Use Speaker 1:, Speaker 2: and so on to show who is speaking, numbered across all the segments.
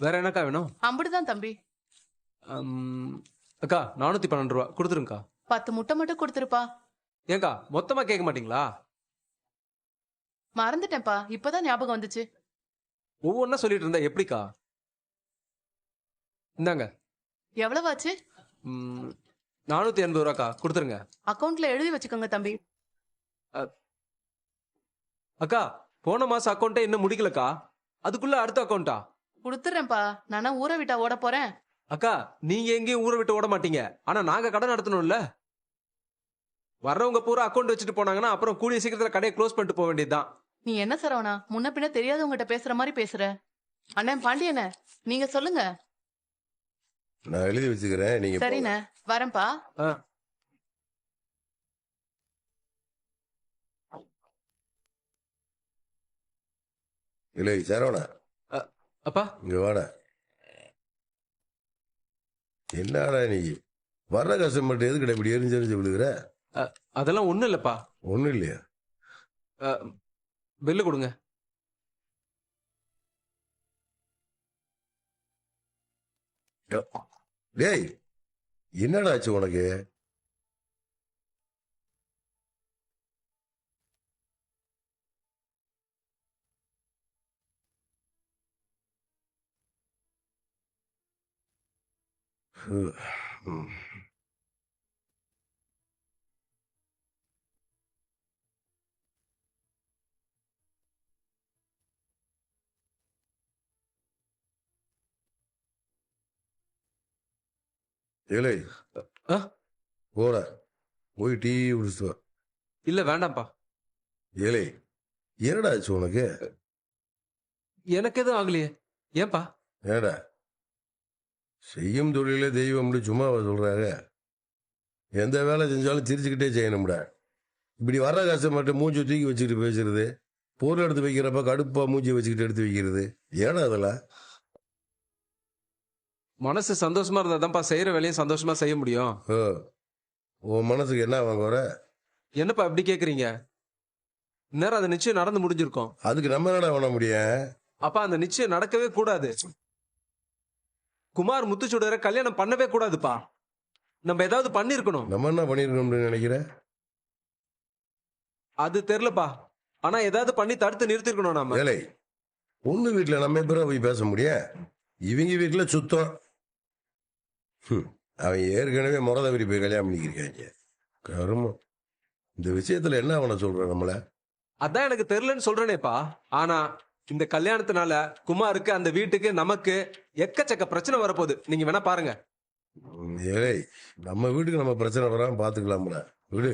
Speaker 1: வேற என்னக்கா வேணும்?
Speaker 2: அம்புடுதான் தம்பி.
Speaker 1: அக்கா 412 ரூபா கொடுத்துருங்கக்கா.
Speaker 2: 10 முட்டை மட்டும் கொடுத்துருப்பா.
Speaker 1: ஏங்கா மொத்தமா கேட்க மாட்டீங்களா?
Speaker 2: மறந்துட்டேன்ப்பா, இப்பதான் ஞாபகம் வந்துச்சு.
Speaker 1: ஒவ்வொன்னா சொல்லிட்டு இருந்தா எப்படிக்கா? இந்தாங்க.
Speaker 2: எவ்வளவு ஆச்சு?
Speaker 1: 480 ரூபாக்கா கொடுத்துருங்க.
Speaker 2: அக்கவுண்ட்ல எழுதி வச்சுக்கோங்க தம்பி.
Speaker 1: அக்கா போன மாசம் அக்கௌண்ட்டே இன்னும் முடிக்கலக்கா. அதுக்குள்ள அடுத்த அக்கௌண்டா?
Speaker 2: கொடுத்துறேன்ப்பா. நானா ஊரை விட்டா ஓட போறேன்?
Speaker 1: அக்கா நீங்க எங்கேயும் ஊரை விட்டு ஓட மாட்டீங்க. ஆனா நாங்க கடை நடத்தணும்ல. வர்றவங்க பூரா அக்கௌண்ட் வச்சுட்டு போனாங்கன்னா அப்புறம் கூடிய சீக்கிரத்துல கடையை க்ளோஸ் பண்ணிட்டு போக வேண்டியதுதான்.
Speaker 2: நீ என்ன சரவணா முன்ன பின்ன தெரியாதவங்ககிட்ட பேசுற மாதிரி பேசுற? அண்ணன் பாண்டியண்ணே, நீங்க சொல்லுங்க.
Speaker 3: நான் எழுதி வச்சுக்கிறேன், நீங்க
Speaker 2: சரிண்ணே, வரேன்ப்பா.
Speaker 3: இல்லை சரவணா,
Speaker 1: அப்பா
Speaker 3: இங்க வாடா. என்னடா நீ வர்ற கஸ்டமர்கிட்ட எதுக்கிட்ட இப்படி எரிஞ்சு விழுகிற?
Speaker 1: அதெல்லாம் ஒண்ணும் இல்லப்பா.
Speaker 3: ஒன்றும் இல்லையா?
Speaker 1: பில்லு கொடுங்க.
Speaker 3: டேய் என்னடா ஆச்சு உனக்கு? ஏலே போட போய் டீ குடிச்சிட்டு வா.
Speaker 1: இல்ல வேண்டாம்ப்பா.
Speaker 3: ஏலே என்னடா ஆச்சு உனக்கு?
Speaker 1: எனக்கு எதுவும் ஆகலையே. ஏன்பா?
Speaker 3: ஏடா செய்யும் தொழிலே தெய்வம் சும்மாவா சொல்றாங்க? எந்த வேலை செஞ்சாலும் சிரிச்சுக்கிட்டே செய்யணும்டா. இப்படி வர்ற கஷ்டப்பட்டு மூஞ்சி தூக்கி வச்சுக்கிட்டு பேசுறது, பொருள் எடுத்து வைக்கிறப்ப கடுப்பா மூஞ்சி வச்சுக்கிட்டு எடுத்து வைக்கிறது, ஏடா அதெல்லாம்?
Speaker 1: மனசு சந்தோஷமா இருந்தாதான்ப்பா செய்யற வேலையும் சந்தோஷமா செய்ய முடியும்.
Speaker 3: உன் மனசுக்கு என்ன வாங்க வர?
Speaker 1: என்னப்பா இப்படி கேக்குறீங்க? நேரம் அந்த நிச்சயம் நடந்து முடிஞ்சிருக்கும்.
Speaker 3: அதுக்கு நம்ம என்னடா பண்ண முடியும்?
Speaker 1: அப்பா அந்த நிச்சயம் நடக்கவே கூடாது. குமார் முத்துச்சுடரை கல்யாணம் பண்ணவே கூடாதுப்பா. நம்ம ஏதாவது பண்ணிருக்கணும்.
Speaker 3: நம்ம என்ன பண்ணிருக்கோம்னு நினைக்கிற?
Speaker 1: அது தெரியலப்பா. ஆனா ஏதாவது பண்ணி தடுத்து நிறுத்திருக்கணும் நாம.
Speaker 3: வேலை பொண்ணு வீட்டுல நம்ம எப்ப போய் பேச முடியும்? இவங்க வீட்டுல சுத்தம். அவன் ஏற்கனவே முறதவரி போய் கல்யாணம் பண்ணிக்கிருக்காங்க. கருமம். இந்த விஷயத்துல என்ன அவனை சொல்ற நம்மள?
Speaker 1: அதான் எனக்கு தெரியலன்னு சொல்றேனேப்பா. ஆனா இந்த கல்யாணத்தினால குமாருக்கு, அந்த வீட்டுக்கு, நமக்கு எக்கச்சக்க பிரச்சனை வரப்போகுது. நீங்க வேணா பாருங்க.
Speaker 3: ஏய் நம்ம வீட்டுக்கு நம்ம பிரச்சனை வராம பாத்துக்கலாம்ல, விடு.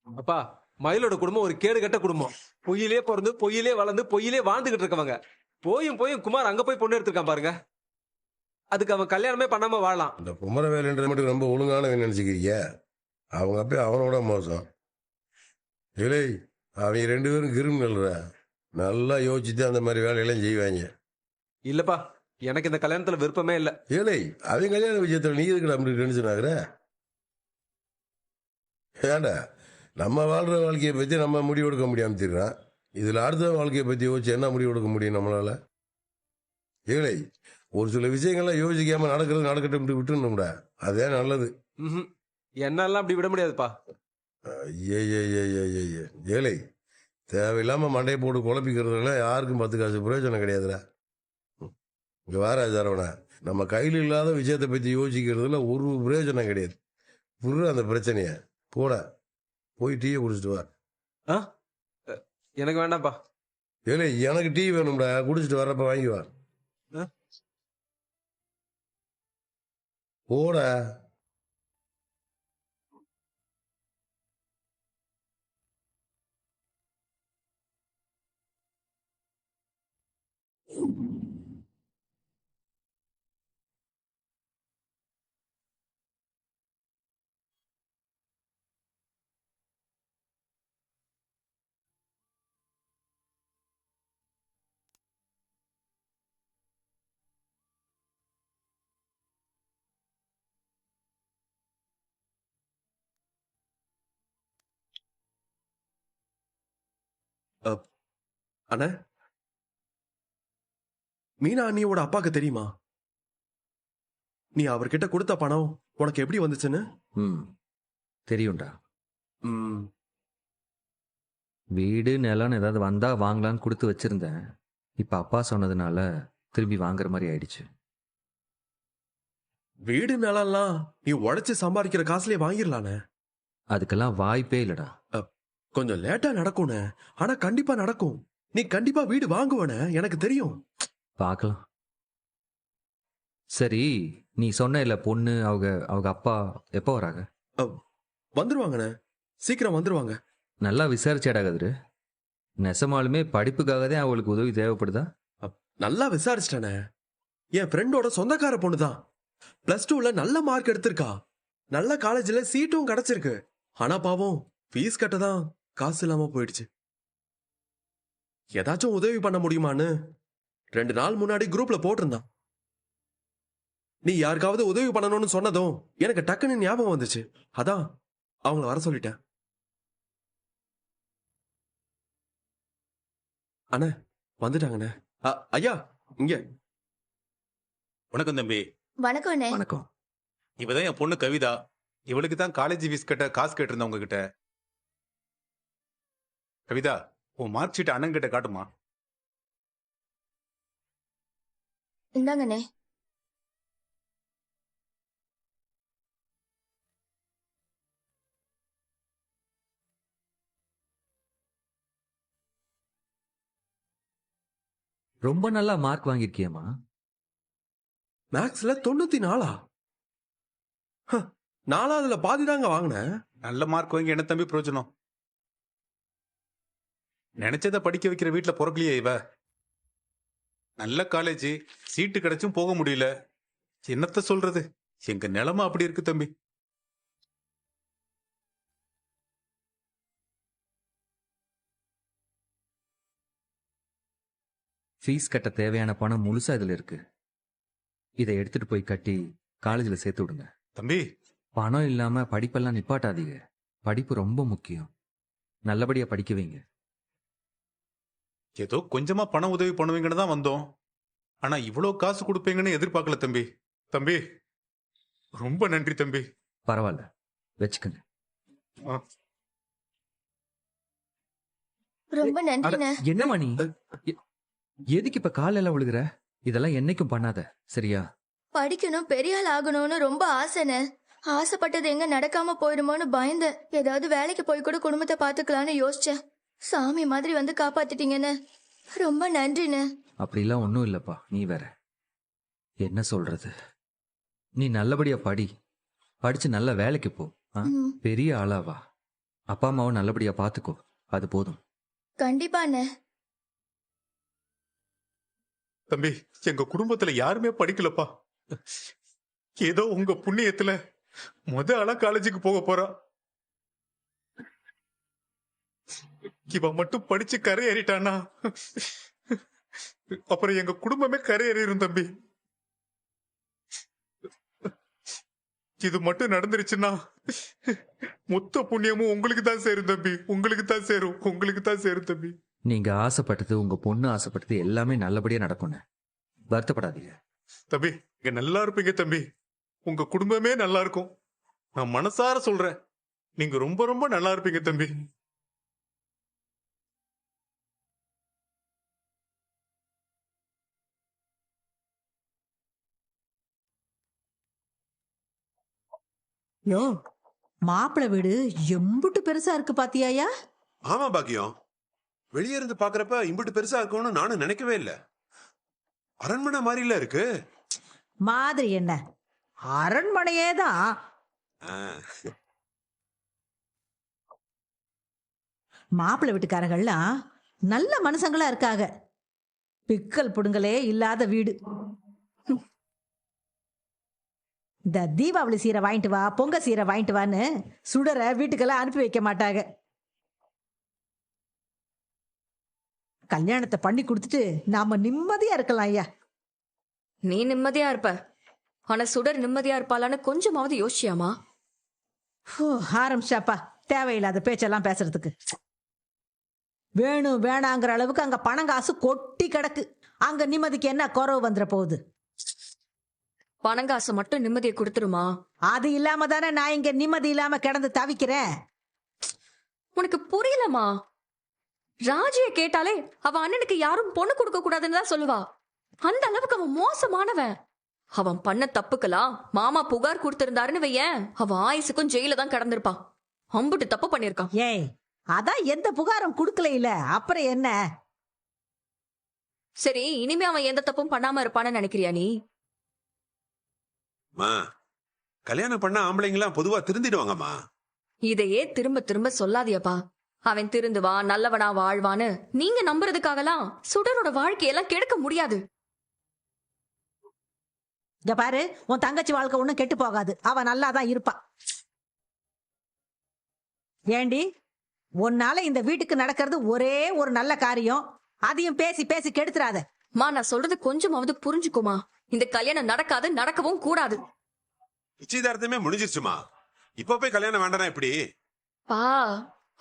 Speaker 1: அப்பா மயிலோட குடும்பம் ஒரு கேடு கட்ட குடும்பம். பொய்யிலே பிறந்து பொய்யிலே வளர்ந்து பொய்யிலே வாழ்ந்துகிட்டு இருக்கவங்க. போயும் குமார் அங்க போய் பொண்ணு எடுத்திருக்கான் பாருங்க. அதுக்கு அவன் கல்யாணமே பண்ணாம வாழலாம்.
Speaker 3: இந்த குமரவேலன்றது மட்டும் ரொம்ப ஒழுங்கானவன் நினைச்சுக்கிறீங்க? அவங்க அப்பயே அவனோட மோசம். இல்லை அவங்க 2 பேரும் கிரிமினல்ற. நல்லா யோசிச்சுட்டு அந்த மாதிரி வேலையெல்லாம் செய்வாங்க.
Speaker 1: இல்லப்பா எனக்கு இந்த கல்யாணத்துல விருப்பமே இல்ல.
Speaker 3: ஏழை அவங்க கல்யாண விஷயத்துல நீ எதுக்கு அப்படி டென்ஷன் ஆகுற? ஏண்டா நம்ம வாழ்ற வாழ்க்கையை பத்தி நம்ம முடிவு எடுக்க முடியாம தெரியுறான். இதுல அடுத்த வாழ்க்கையை பத்தி யோசிச்சு என்ன முடிவு எடுக்க முடியும் நம்மளால? ஏழை ஒரு சில விஷயங்கள்லாம் யோசிக்காம நடக்கிறது நடக்கட்டும் விட்டுணும்டா, அதே நல்லது.
Speaker 1: என்னெல்லாம் அப்படி விட முடியாதுப்பா.
Speaker 3: ஏழை தேவையில்லாம மண்டையை போட்டு குழப்பிக்கிறதுல யாருக்கும் 10 காசு பிரயோஜனம் கிடையாதுடா. இங்க வார சரவணா, நம்ம கையில் இல்லாத விஷயத்தை பத்தி யோசிக்கிறதுல ஒரு பிரயோஜனம் கிடையாது. புரு அந்த பிரச்சனைய போட போய் டீயை குடிச்சிட்டு வா.
Speaker 1: எனக்கு வேண்டாம்ப்பா.
Speaker 3: ஏழை எனக்கு டீ வேணும்டா, குடிச்சிட்டு வர்றப்ப வாங்கி வா. போடா.
Speaker 4: அண்ணா, மீனா அண்ணியோட அப்பாக்கு தெரியுமா நீ அவர்கிட்ட கொடுத்த பணம் உனக்கு எப்படி வந்துச்சுன்னு?
Speaker 5: ம் தெரியும்டா.
Speaker 4: ம்,
Speaker 5: வீடு நிலம்னு ஏதாவது வந்தா வாங்கலான்னு கொடுத்து வச்சிருந்தேன். இப்ப அப்பா சொன்னதுனால திரும்பி வாங்குற மாதிரி ஆயிடுச்சு.
Speaker 4: வீடு நிலம்லாம் நீ உழைச்சு சம்பாதிக்கிற காசுலயே வாங்கிடலானே.
Speaker 5: அதுக்கெல்லாம் வாய்ப்பே இல்லடா.
Speaker 4: கொஞ்சம் லேட்டா நடக்கும்னு, ஆனா கண்டிப்பா நடக்கும். நீ கண்டிப்பா வீடு வாங்குவன, எனக்கு தெரியும்.
Speaker 5: பார்க்கலாம். சரி, நீ சொன்ன இல்ல பொண்ணு அவங்க அவங்க அப்பா எப்போ வராங்க?
Speaker 4: வந்துருவாங்கண்ணே, சீக்கிரம் வந்துருவாங்க.
Speaker 5: நல்லா விசாரிச்சாடா கதிரு? நெசமாலுமே படிப்புக்காக தான் அவளுக்கு உதவி தேவைப்படுதா?
Speaker 4: நல்லா விசாரிச்சிட்டேனே. என் ஃப்ரெண்டோட சொந்தக்கார பொண்ணுதான். +2ல நல்ல மார்க் எடுத்திருக்கா. நல்ல காலேஜ்ல சீட்டும் கிடைச்சிருக்கு. ஆனா பாவம் ஃபீஸ் கட்டதான் காசு இல்லாம போயிடுச்சு. ஏதாச்சும் உதவி பண்ண முடியுமான்னு 2 நாள் முன்னாடி குரூப்ல போட்டிருந்தான். நீ யாருக்காவது உதவி பண்ணணும்னு சொன்னதும் எனக்கு டக்குன்னு ஞாபகம் வந்துச்சு. அதான் அவங்கள வர சொல்லிட்டேன். அண்ணே, வந்துட்டாங்கண்ணே. ஐயா, இங்க.
Speaker 6: வணக்கம் தம்பி.
Speaker 7: வணக்கம் அண்ணே.
Speaker 5: வணக்கம்.
Speaker 6: இவதான் என் பொண்ணு கவிதா. இவளுக்கு தான் காலேஜ் ஃபீஸ் கட்ட காசு கேட்டிருந்தேன் உங்ககிட்ட. கவிதா, உன் மார்க் ஷீட் அண்ணன் கிட்ட காட்டுமா?
Speaker 7: இந்தாங்கண்ணே.
Speaker 5: ரொம்ப நல்லா மார்க் வாங்கியிருக்கியம்மா.
Speaker 4: மேக்ஸ்ல 94. 4வதுல பாதி தாங்க வாங்கினேன்.
Speaker 6: நல்ல மார்க் வாங்கி என்ன தம்பி பிரயோஜனம்? நினைச்சத படிக்க வைக்கிற வீட்டுல பிறக்கலையே இவ. நல்ல காலேஜ் சீட்டு கிடைச்சும் போக முடியல. என்னத்த சொல்றது? எங்க நிலைமை அப்படி இருக்கு தம்பி.
Speaker 5: ஃபீஸ் கட்ட தேவையான பணம் முழுசா இதுல இருக்கு. இதை எடுத்துட்டு போய் கட்டி காலேஜ்ல சேர்த்து விடுங்க.
Speaker 6: தம்பி,
Speaker 5: பணம் இல்லாம படிப்பெல்லாம் நிப்பாட்டாதீங்க. படிப்பு ரொம்ப முக்கியம். நல்லபடியா படிக்க வைங்க.
Speaker 6: ஏதோ கொஞ்சமா பண உதவி பண்ணுவீங்கன்னு தான் வந்தோம். ஆனா இவ்வளவு காசு கொடுப்பீங்கன்னு எதிர்பார்க்கல தம்பி. தம்பி, ரொம்ப நன்றி தம்பி.
Speaker 5: பரவாயில்ல, வச்சுக்கோங்க.
Speaker 7: ரொம்ப நன்றிண்ணே.
Speaker 5: என்ன மணி, எதுக்கு இப்ப காலையில விழுகிற? இதெல்லாம் என்னைக்கும் பண்ணாத, சரியா?
Speaker 7: படிக்கணும், பெரிய ஆள் ஆகணும்னு ரொம்ப ஆசைண்ணே. ஆசைப்பட்டது எங்க நடக்காம போயிடுமோன்னு பயந்தேன். ஏதாவது வேலைக்கு போய் கூட குடும்பத்தை பாத்துக்கலாம்னு யோசிச்சேன். சாமி மாதிரி வந்து காப்பாத்திட்டீங்கண்ணே. ரொம்ப நன்றிண்ணே.
Speaker 5: அப்படிலாம் ஒன்றும் இல்லப்பா. நீ வேற என்ன சொல்றது? நீ நல்லபடியா படி, படிச்சு நல்ல வேலைக்கு போ.
Speaker 7: ம்.
Speaker 5: பெரிய ஆளாவா. அப்பா அம்மாவை நல்லபடியா பாத்துக்கோ, அது போதும்.
Speaker 7: கண்டிப்பாண்ணே.
Speaker 6: தம்பி, எங்க குடும்பத்துல யாருமே படிக்கலப்பா. ஏதோ உங்க புண்ணியத்துல ஆளா காலேஜுக்கு போக போறா. இவ மட்டும் படிச்சு கரை ஏறிட்டானா அப்புறம் எங்க குடும்பமே கரை ஏறிடும் தம்பி. இது மட்டும் நடந்துருச்சுன்னா மொத்த புண்ணியமும் உங்களுக்கு தான் சேரும் தம்பி. உங்களுக்கு தான் சேரும், உங்களுக்கு தான் சேரும் தம்பி.
Speaker 5: நீங்க ஆசைப்பட்டது, உங்க பொண்ணு ஆசைப்பட்டது எல்லாமே நல்லபடியா நடக்கும்னு வருத்தப்படாதீங்க.
Speaker 6: தம்பி, இங்க நல்லா இருப்பீங்க தம்பி. உங்க குடும்பமே நல்லா இருக்கும். நான் மனசார சொல்றேன், நீங்க ரொம்ப ரொம்ப நல்லா இருப்பீங்க தம்பி.
Speaker 8: யோ, மாப்பிள்ளை வீடு எம்புட்டு பெருசா இருக்கு பாத்தியாயா?
Speaker 9: ஆமா பாக்கியம், வெளியே இருந்து பாக்குறப்ப இம்புட்டு பெருசா இருக்கும்னு நானும் நினைக்கவே இல்ல. அரண்மனை மாதிரில இருக்கு.
Speaker 8: மாதிரி என்ன, அரண்மனையே தான். மாப்பிள்ளை வீட்டுக்காரங்கள்லாம் நல்ல மனுஷங்களா இருக்காங்க. பிக்கல் புடுங்கலே இல்லாத வீடு. இந்த தீபாவளி சீரை வாங்கிட்டு வா, பொங்க சீரை வாங்கிட்டு வான்னு சுடரை வீட்டுக்கெல்லாம் அனுப்பி வைக்க மாட்டாங்க. கல்யாணத்தை பண்ணி கொடுத்துட்டு நாம நிம்மதியா இருக்கலாம் ஐயா.
Speaker 10: நீ நிம்மதியா இருப்ப, ஆனா சுடர் நிம்மதியா இருப்பாளான்னு கொஞ்சமாவது யோசியாமா?
Speaker 8: ஆரம்பிச்சாப்பா தேவையில்லாத பேச்செல்லாம் பேசுறதுக்கு. வேணும் வேணாங்கிற அளவுக்கு அங்க பணம் காசு கொட்டி கிடக்கு. அங்க நிம்மதிக்கு என்ன குறவு வந்துட போகுது?
Speaker 10: பணங்காசு மட்டும் நிம்மதியை கொடுத்துருமா?
Speaker 8: அது இல்லாம தானே நான் இங்க நிம்மதி இல்லாம கிடந்து தவிக்கிறேன்.
Speaker 10: உனக்கு புரியலமா? ராஜிய கேட்டாலே அவ அண்ணனுக்கு யாரும் பொண்ணு கொடுக்க கூடாதுன்னு தான் சொல்லுவா. அந்த அளவுக்கு அவன் மோசமானவன். அவன் பண்ண தப்புக்கலாம் மாமா புகார் கொடுத்திருந்தாருன்னு வையேன், அவன் ஆயுசுக்கும் ஜெயில தான் கடந்திருப்பான். அம்புட்டு தப்பு பண்ணிருக்கான்.
Speaker 8: ஏய், அதான் எந்த புகாரும் குடுக்கல இல்ல, அப்புறம் என்ன?
Speaker 10: சரி, இனிமே அவன் எந்த தப்பும் பண்ணாம இருப்பான்னு நினைக்கிறியா நீ?
Speaker 9: மா, கல்யாணம் பண்ண ஆம்பளைங்களாம் பொதுவா திருந்திடுவாங்கம்மா.
Speaker 10: இதையே திரும்ப திரும்ப சொல்லாதியப்பா. அவன் திருந்துவான், நல்லவனா வாழ்வான்னு நீங்க நம்புறதுக்காகலாம் சுடரோட வாழ்க்கையெல்லாம் கெடுக்க முடியாது.
Speaker 8: இங்க பாரு, உன் தங்கச்சி வாழ்க்கை ஒண்ணும் கெட்டு போகாது. அவ நல்லாதான் இருப்பா. ஏண்டி, உன்னால இந்த வீட்டுக்கு நடக்கிறது ஒரே ஒரு நல்ல காரியம். அதையும் பேசி பேசி கெடுத்துறாத.
Speaker 10: மா, நான் சொல்றது கொஞ்சமாவது புரிஞ்சுக்குமா? இந்த கல்யாணம் நடக்காது, நடக்கவும் கூடாது.
Speaker 9: நிச்சயதார்த்தமே முடிஞ்சிருச்சுமா. இப்ப போய் கல்யாணம் வேண்டானா எப்படி?
Speaker 10: பா,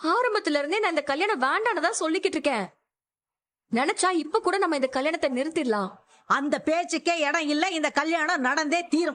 Speaker 10: ஆரம்பத்துல இருந்தே நான் இந்த கல்யாணம் வேண்டானதான் சொல்லிக்கிட்டு இருக்கேன். நினைச்சா இப்ப கூட நம்ம இந்த கல்யாணத்தை நிறுத்திடலாம்.
Speaker 8: அந்த பேச்சுக்கே இடம் இல்ல. இந்த கல்யாணம் நடந்தே தீரும்.